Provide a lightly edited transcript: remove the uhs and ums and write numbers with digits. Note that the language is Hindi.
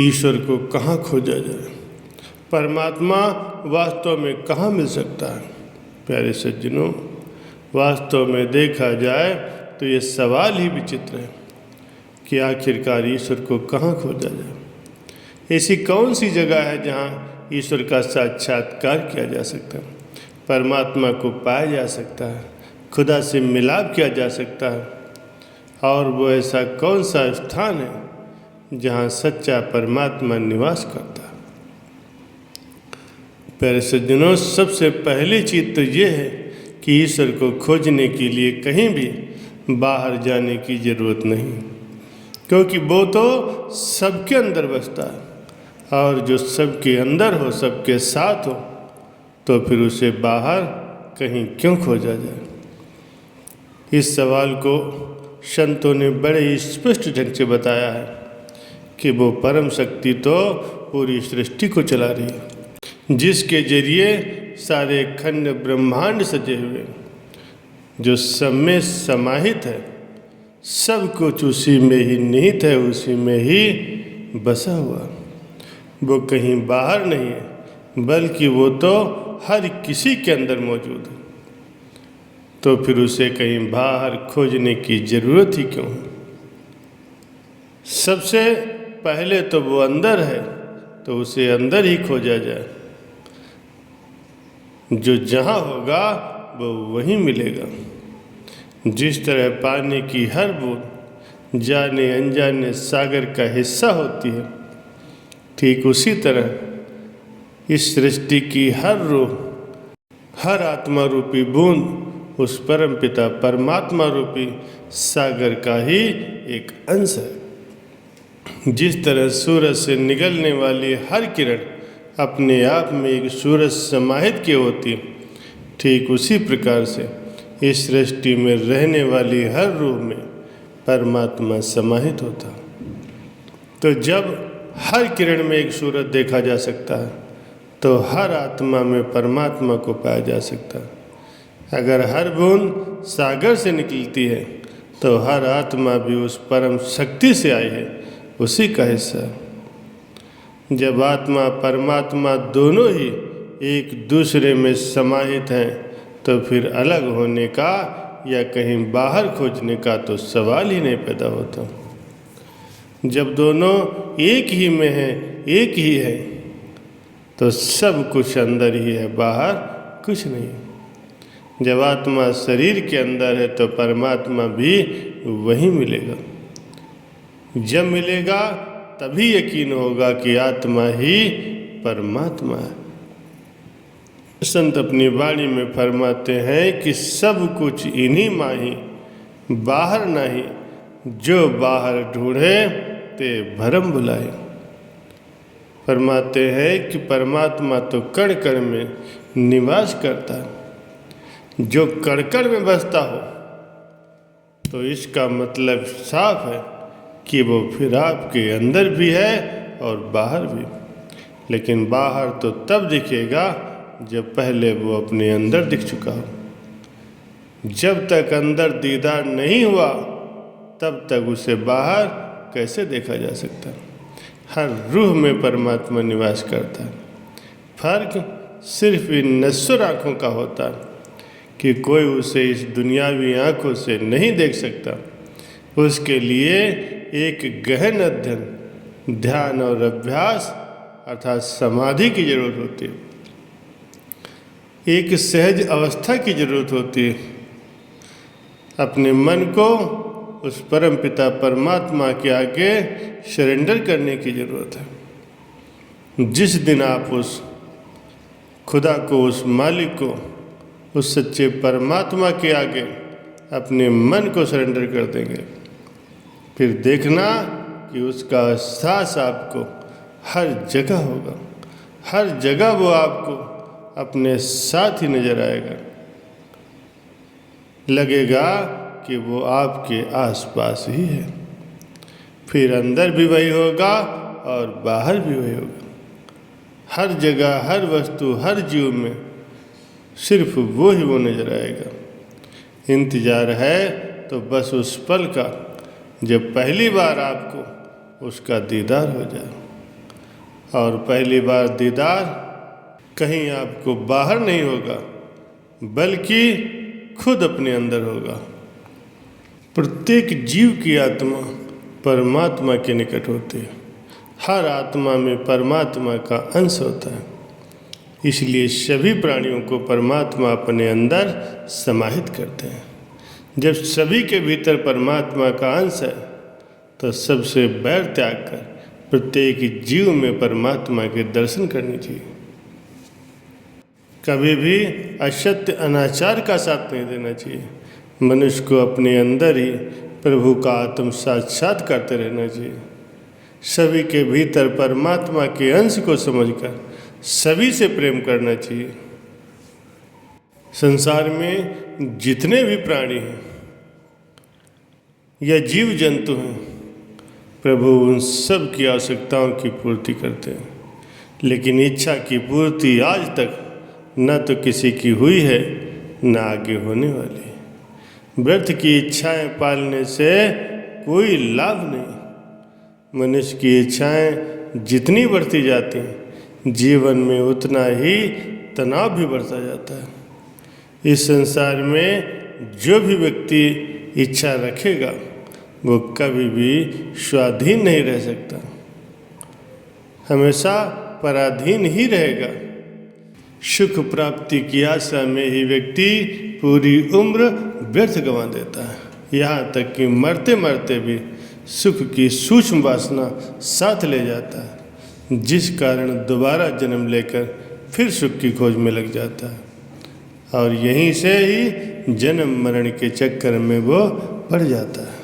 ईश्वर को कहाँ खोजा जाए, परमात्मा वास्तव में कहाँ मिल सकता है। प्यारे सज्जनों, वास्तव में देखा जाए तो ये सवाल ही विचित्र है कि आखिरकार ईश्वर को कहाँ खोजा जाए। ऐसी कौन सी जगह है जहाँ ईश्वर का साक्षात्कार किया जा सकता है, परमात्मा को पाया जा सकता है, खुदा से मिलाप किया जा सकता है। और वो ऐसा कौन सा स्थान है जहाँ सच्चा परमात्मा निवास करता है। प्यारे सज्जनों, सबसे पहली चीज़ तो ये है कि ईश्वर को खोजने के लिए कहीं भी बाहर जाने की ज़रूरत नहीं, क्योंकि वो तो सबके अंदर बसता है, और जो सबके अंदर हो, सबके साथ हो, तो फिर उसे बाहर कहीं क्यों खोजा जाए। इस सवाल को संतों ने बड़े स्पष्ट ढंग से बताया है कि वो परम शक्ति तो पूरी सृष्टि को चला रही है, जिसके जरिए सारे खंड ब्रह्मांड सजे हुए, जो सब में समाहित है, सब कुछ उसी में ही निहित है, उसी में ही बसा हुआ। वो कहीं बाहर नहीं है, बल्कि वो तो हर किसी के अंदर मौजूद है। तो फिर उसे कहीं बाहर खोजने की ज़रूरत ही क्यों है। सबसे पहले तो वो अंदर है, तो उसे अंदर ही खोजा जाए। जो जहाँ होगा वो वहीं मिलेगा। जिस तरह पानी की हर बूंद जाने अनजाने सागर का हिस्सा होती है, ठीक उसी तरह इस सृष्टि की हर रूह, हर आत्मा रूपी बूंद उस परम पिता परमात्मा रूपी सागर का ही एक अंश है। जिस तरह सूरज से निकलने वाली हर किरण अपने आप में एक सूरज समाहित की होती, ठीक उसी प्रकार से इस सृष्टि में रहने वाली हर रूह में परमात्मा समाहित होता। तो जब हर किरण में एक सूरज देखा जा सकता है, तो हर आत्मा में परमात्मा को पाया जा सकता है। अगर हर बूंद सागर से निकलती है, तो हर आत्मा भी उस परम शक्ति से आई है, उसी का हिस्सा है। जब आत्मा परमात्मा दोनों ही एक दूसरे में समाहित हैं, तो फिर अलग होने का या कहीं बाहर खोजने का तो सवाल ही नहीं पैदा होता। जब दोनों एक ही में हैं, एक ही है, तो सब कुछ अंदर ही है, बाहर कुछ नहीं। जब आत्मा शरीर के अंदर है, तो परमात्मा भी वहीं मिलेगा। जब मिलेगा तभी यकीन होगा कि आत्मा ही परमात्मा है। संत अपनी वाणी में फरमाते हैं कि सब कुछ इन्हीं माही, बाहर नहीं, जो बाहर ढूंढे ते भरम बुलाए। फरमाते हैं कि परमात्मा तो कण कण में निवास करता है। जो कण कण में बसता हो, तो इसका मतलब साफ है कि वो फिर आपके अंदर भी है और बाहर भी। लेकिन बाहर तो तब दिखेगा जब पहले वो अपने अंदर दिख चुका हो। जब तक अंदर दीदार नहीं हुआ, तब तक उसे बाहर कैसे देखा जा सकता। हर रूह में परमात्मा निवास करता है। फर्क सिर्फ इन नश्वर आँखों का होता है कि कोई उसे इस दुनियावी आँखों से नहीं देख सकता। उसके लिए एक गहन अध्ययन, ध्यान और अभ्यास अर्थात समाधि की जरूरत होती है। एक सहज अवस्था की जरूरत होती है। अपने मन को उस परम पिता परमात्मा के आगे सरेंडर करने की जरूरत है। जिस दिन आप उस खुदा को, उस मालिक को, उस सच्चे परमात्मा के आगे अपने मन को सरेंडर कर देंगे, फिर देखना कि उसका एहसास आपको हर जगह होगा। हर जगह वो आपको अपने साथ ही नजर आएगा। लगेगा कि वो आपके आसपास ही है। फिर अंदर भी वही होगा और बाहर भी वही होगा। हर जगह, हर वस्तु, हर जीव में सिर्फ वो ही वो नजर आएगा। इंतजार है तो बस उस पल का जब पहली बार आपको उसका दीदार हो जाए। और पहली बार दीदार कहीं आपको बाहर नहीं होगा, बल्कि खुद अपने अंदर होगा। प्रत्येक जीव की आत्मा परमात्मा के निकट होती है। हर आत्मा में परमात्मा का अंश होता है। इसलिए सभी प्राणियों को परमात्मा अपने अंदर समाहित करते हैं। जब सभी के भीतर परमात्मा का अंश है तो सबसे बैर त्याग कर प्रत्येक जीव में परमात्मा के दर्शन करने चाहिए। कभी भी असत्य अनाचार का साथ नहीं देना चाहिए। मनुष्य को अपने अंदर ही प्रभु का आत्म साक्षात करते रहना चाहिए। सभी के भीतर परमात्मा के अंश को समझकर सभी से प्रेम करना चाहिए। संसार में जितने भी प्राणी हैं या जीव जंतु हैं, प्रभु उन सब की आवश्यकताओं की पूर्ति करते हैं। लेकिन इच्छा की पूर्ति आज तक न तो किसी की हुई है, न आगे होने वाली है। व्यर्थ की इच्छाएं पालने से कोई लाभ नहीं। मनुष्य की इच्छाएं जितनी बढ़ती जाती हैं, जीवन में उतना ही तनाव भी बढ़ता जाता है। इस संसार में जो भी व्यक्ति इच्छा रखेगा वो कभी भी स्वाधीन नहीं रह सकता, हमेशा पराधीन ही रहेगा। सुख प्राप्ति की आशा में ही व्यक्ति पूरी उम्र व्यर्थ गंवा देता है। यहाँ तक कि मरते मरते भी सुख की सूक्ष्म वासना साथ ले जाता है, जिस कारण दोबारा जन्म लेकर फिर सुख की खोज में लग जाता है और यहीं से ही जन्म मरण के चक्कर में वो पड़ जाता है।